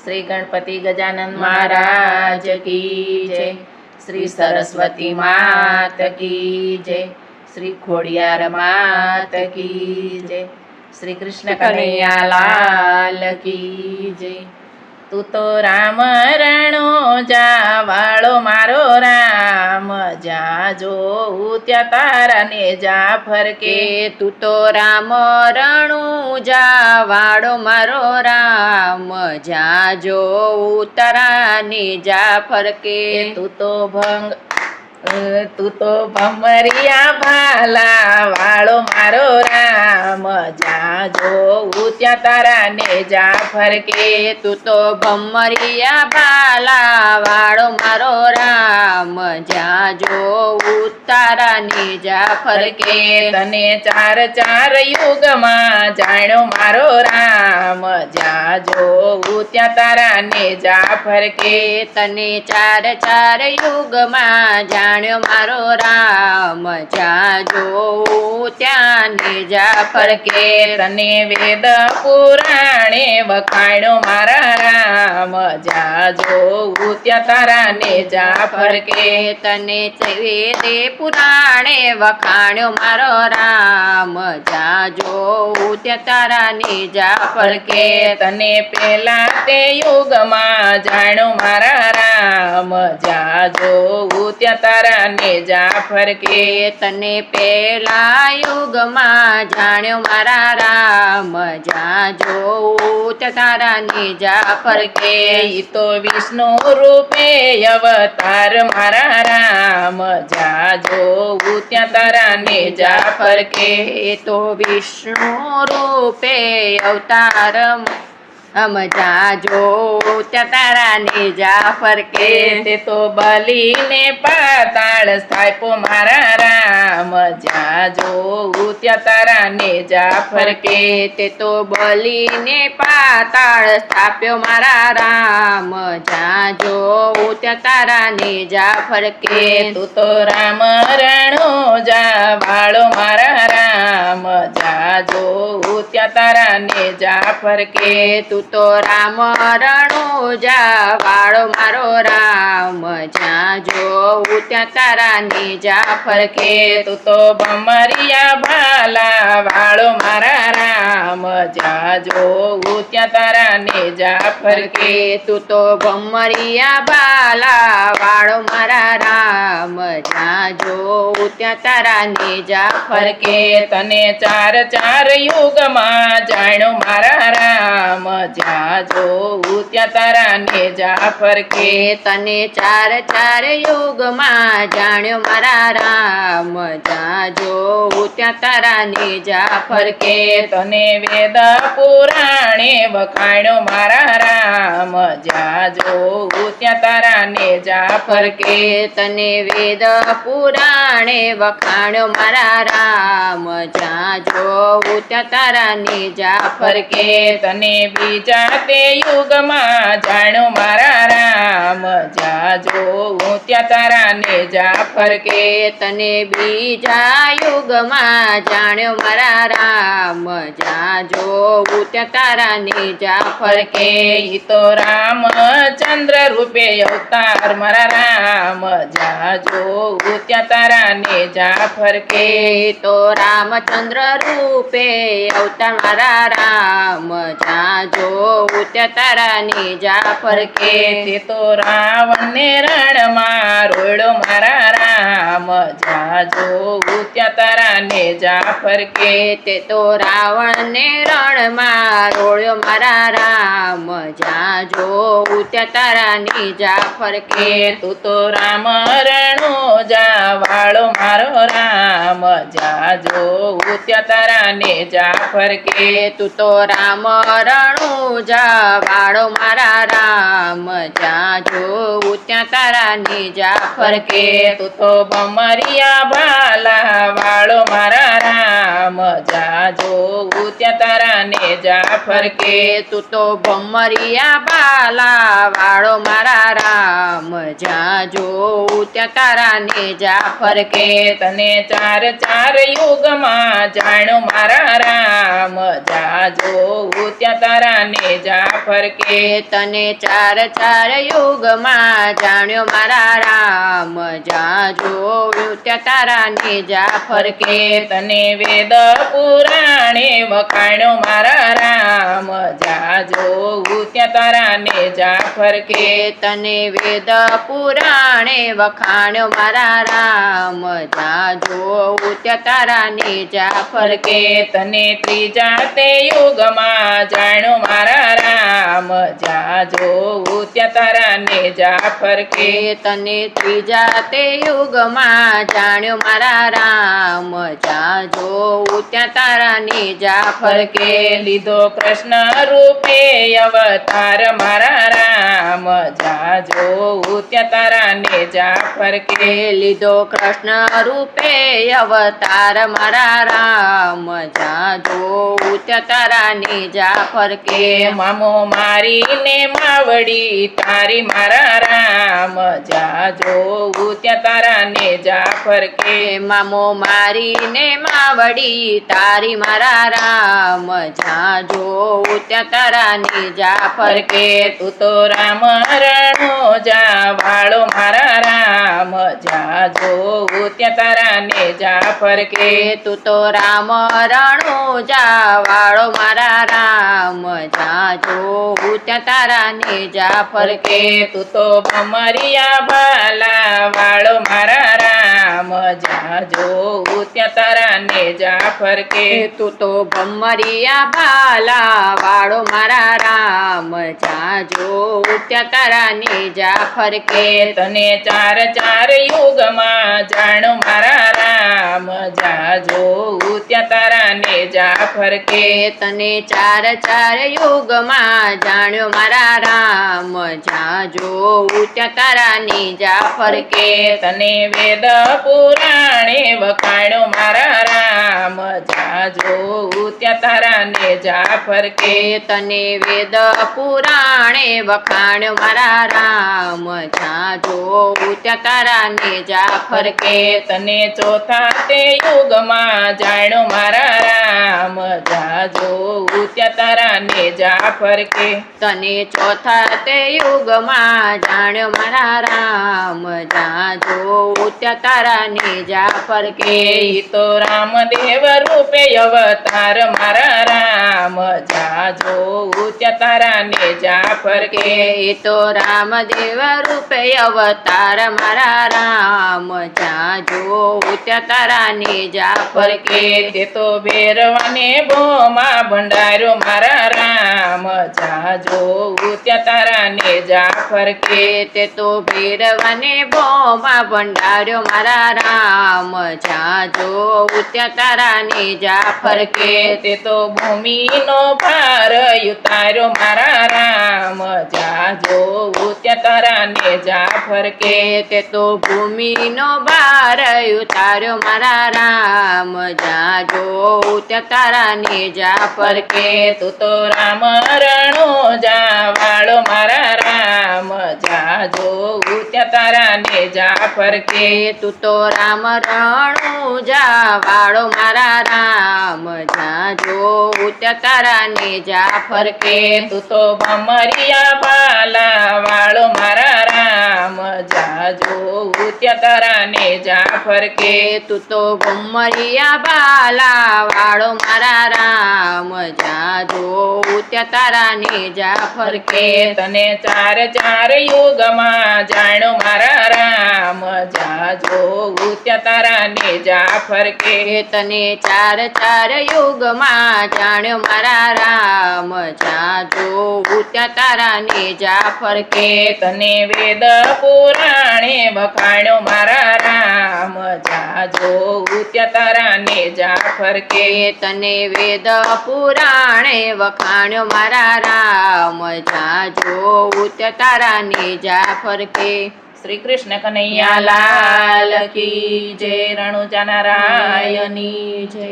श्री गणपति गजानन महाराज की जय। श्री सरस्वती मात की जय। श्री खोडियार मात की जय। श्री कृष्ण कन्हैया लाल की जय। તું તો રામ રણો જા વાળો મારો રામ, જા જોઉં ત્યાં તારાને જા ફરકે. તું તો રામ રણું જા વાળો મારો રામ, જા જોઉં તારાને જા ફરકે. તું તો ભમરિયા ભાલા વાળો મારો રામ, જા જોઉં ત્યાં તારાને જા ફરકે. તું તો ભમરિયા ભાલા વાળો મારો રામ, જા જોઉં તારાને જા ફરકે. તને ચાર ચાર યુગમાં જાણ્યો મારો રામ, જા જોઉં ત્યાં તારાને જા ફરકે. તને ચાર ચાર યુગમાં જાણ્યો મારો રામ, જા જોઉં ત્યાંને જા ફરકે. તને વેદ પુરાણે વખાણ્યો મારા રામ, જા જોઉં ત્યાં તારાને જા ફરકે. તને વેદે પુરાણે વખાણ્યો મારો રામ, જા જોઉં ત્યાં તારાને જા ફરકે. તને પેલા તે યુગમાં જાણ્યો મારા રામ, જા જોઉં ત્યાં તારાને જા ફરકે. તને પેલા યુગમાં જાણ્યો મારા રામ, જા જોઉં ત્યાં તારાને જા ફરકે. ઈ તો વિષ્ણુ રૂપે અવતાર મારા રામ, જા જોઉં ત્યાં તારાને જા ફરકે. એ તો વિષ્ણુ રૂપે અવતાર જા જોઉં ત્યાં તારાને જા ફરકે. તે તો બલીને પાતાળ સ્થાપ્યો મારા રામ, જા જોઉં ત્યાં તારાને જા ફરકે. તે તો બલીને પાતાળ સ્થાપ્યો મારા રામ, જા જોઉં ત્યાં તારાને જા ફરકે. તું તો રામ રણો જા વાળો મારા રામ, જા જોઉં ત્યાં તારાને જા ફરકે. તું તો રામ રણું જા વાળો મારો રામ, જા જોઉં ત્યાં તારાને જા ફરકે. તું તો ભમરિયા ભાલા વાળો મારા રામ, જા જોઉં ત્યાં તારાને જા ફરકે. તું તો ભમરિયા ભાલા વાળો મારા રામ, જા જોઉં ત્યાં તારાને જા ફરકે. તને ચાર ચાર યુગમાં જાણ્યો મારા રામ, જા જોઉં ત્યાં તારાને જા ફરકે. તને ચાર ચાર યુગમાં જાણ્યો મારા રામ, જા જોઉં ત્યાં તારાને જા ફરકે. તને વેદ પુરાણે વખાણ્યો મારા રામ, જા જોઉં ત્યાં તારાને જા ફરકે. તને વેદ પુરાણે વખાણ્યો મારા રામ, જા જોઉં ત્યાં તારાને જા ફરકે. તને બીજા તે યુગમાં જાણ્યો મારા રામ, જા જોઉં ત્યાં તારાને જા ફરકે. તને બીજા યુગમાં જાણ્યો મારા રામ, જા જોઉં ત્યાં તારાને જા ફરકે. ઈ તો રામચંદ્ર રૂપે અવતાર મારા રામ, જા જોઉં ત્યાં તારાને જા ફરકે. તો રામચંદ્ર રૂપે અવતાર મારા રામ, જા જોઉં ત્યાં તારાને જા ફરકે. તે તો રાવણને રણમાં રોડ્યો મારા રામ, જા જોઉં ત્યાં તારાને જા ફરકે. તે તો રાવણને રણમાં રોળ્યો મારા રામ, જા જોઉં ત્યાં તારાને જા ફરકે. તું તો રામ રણો જા વાળો મારો રામ, જા જોઉં ત્યાં તારાને જા ફરકે. તું તો રામ રણું જા વાળો મારા રામ, જા જોઉં ત્યાં તારા ને જાફર કે તું તો ભમરિયા ભાલા વાળો મારા રામ જા જોઉં ત્યાં તારા ને જાફર કે તું તો ભમરિયા બાલા વાળો મારા રામ જ્યાં જોઉં ત્યાં તારા ને જાફર કે તને ચાર ચાર યુગમાં જાણ્યો મારા રામ જા જોઉં ત્યાં તારા ને જાફર કે તને ચાર ચાર યુગમાં જાણ્યો મારા રામ જ્યાં જોયું ત્યાં તારા ને જાફર કે તને વેદ પુરાણે વખાણ્યો મારા રામ જા જોઉં ત્યાં તારા ને જાફર કે તને વેદ પુરાણે વખાણ્યો મારા રામ જ્યાં જોઉં ત્યાં તારા ને જાફર કે તને ત્રીજા તે યુગમાં જાણ્યો મારા રામ જા જોઉં ત્યાં તારા ને જાફર કે તને ત્રીજા તે યુગમાં જાણ્યો મારા રામ જ્યાં જોઉં ત્યાં તારા ને જાફર કે લીધો કૃષ્ણ રૂપે અવતાર મારા રામ જા જોઉં ત્યાં તારા ને જાફર કે લીધો કૃષ્ણ રૂપે અવતાર મારા રામ જ્યાં જોઉં ત્યાં તારા ને જાફર કે મામો મારીને માવડી તારી મારા રામ જા જોઉં ત્યાં તારા ને જાફર કે મામો મારીને માવડી તારી મારા રામ જ્યાં જોઉં ત્યાં તારા ને જાફર કે તું તો રામ રણો જા વાળો મારા રામ જા જોઉં ત્યાં તારા ને જાફર કે તું તો રામ રણો જા વાળો મારા રામ જ્યાં જોઉં ત્યાં તારા ને જાફર કે તું તો ભમરિયા ભાલા વાળો મારા રામ જા જોઉં ત્યાં તારા ને જાફર કે તું તો ભમરિયા બાલા વાળો મારા રામ જ્યાં જોઉં ત્યાં તારા ને જાફર કે તને ચાર ચાર યુગમાં જાણો મારા રામ જા જોઉં ત્યાં તારા ને જાફર કે તને ચાર ચાર યુગમાં જાણ્યો મારા રામ જ્યાં જોઉં ત્યાં તારા ને જાફર કે તને વેદ પુરાણે વખાણ્યો મારા રામ જા જોઉં ત્યાં તારા ને જાફર કે તને વેદ પુરાણે વખાણ્યો મારા રામ જ્યાં જોઉં ત્યાં તારા ને જાફર કે તને ચોથા તે યુગમાં જાણ્યો મારા રામ જા જોઉં ત્યાં તારા ને જાફર કે તને ચોથા તે યુગમાં જાણ્યો મારા રામ જ્યાં જોઉં ત્યાં તારા ને જાફર કે ઈ તો રામદેવ રૂપે અવતાર મારા રામ જા જોઉં ત્યાં તારા ને જાફર કે એ તો રામદેવ રૂપે અવતાર મારા રામ જ્યાં જોઉં ત્યાં તારા ને જાફર કે તે તો ભેરવાને બોમાં ભંડાર્યો મારા રામ જા જોઉં ત્યાં તારા ને જાફર કે તે તો ભેરવાને બોમાં ભંડાર્યો મારા રામ જ્યાં જોઉં ત્યાં તારા ને જાફર કે તે તો ભૂમિનો ભાર ઉતાર્યો મારા રામ જા જોઉં ત્યાં તારા ને જાફર કે તે તો ભૂમિનો ભાર ઉતાર્યો મારા રામ જ્યાં જોઉં ત્યાં તારા ને જાફર કે તું તો રામ રણો જા વાળો મારા રામ જા જોઉં ત્યાં તારા ને જાફર કે તું તો રામ રણું જા વાળો મારા રામ જ્યાં જોઉં ત્યાં તારા ને જાફર કે તું તો ભમરિયા ભાલા વાળો મારા રામ જા જોઉં ત્યાં તારા ને જાફર કે તું તો ભમરિયા બાલા વાળો મારા રામ જ્યાં જોઉં ત્યાં તારા ને જાફર કે તને ચાર ચાર યુગમાં જાણ્યો મારા રામ જા જોઉં ત્યાં તારા ને જાફર કે તને ચાર ચાર યુગમાં જાણ્યો મારા રામ જ્યાં જોઉં ત્યાં તારા ને જાફર કે તને વેદ પુરાણે વખાણ્યો મારા રામ રામ જાજો ત્યાં તારા ને જાફર કે કે તને વેદ પુરાણે વખાણ્યો મારા રામ જાજો તારા ને જાફર કે શ્રી કૃષ્ણ કનૈયા લાલ કી જય રણુજા નારાયણની જય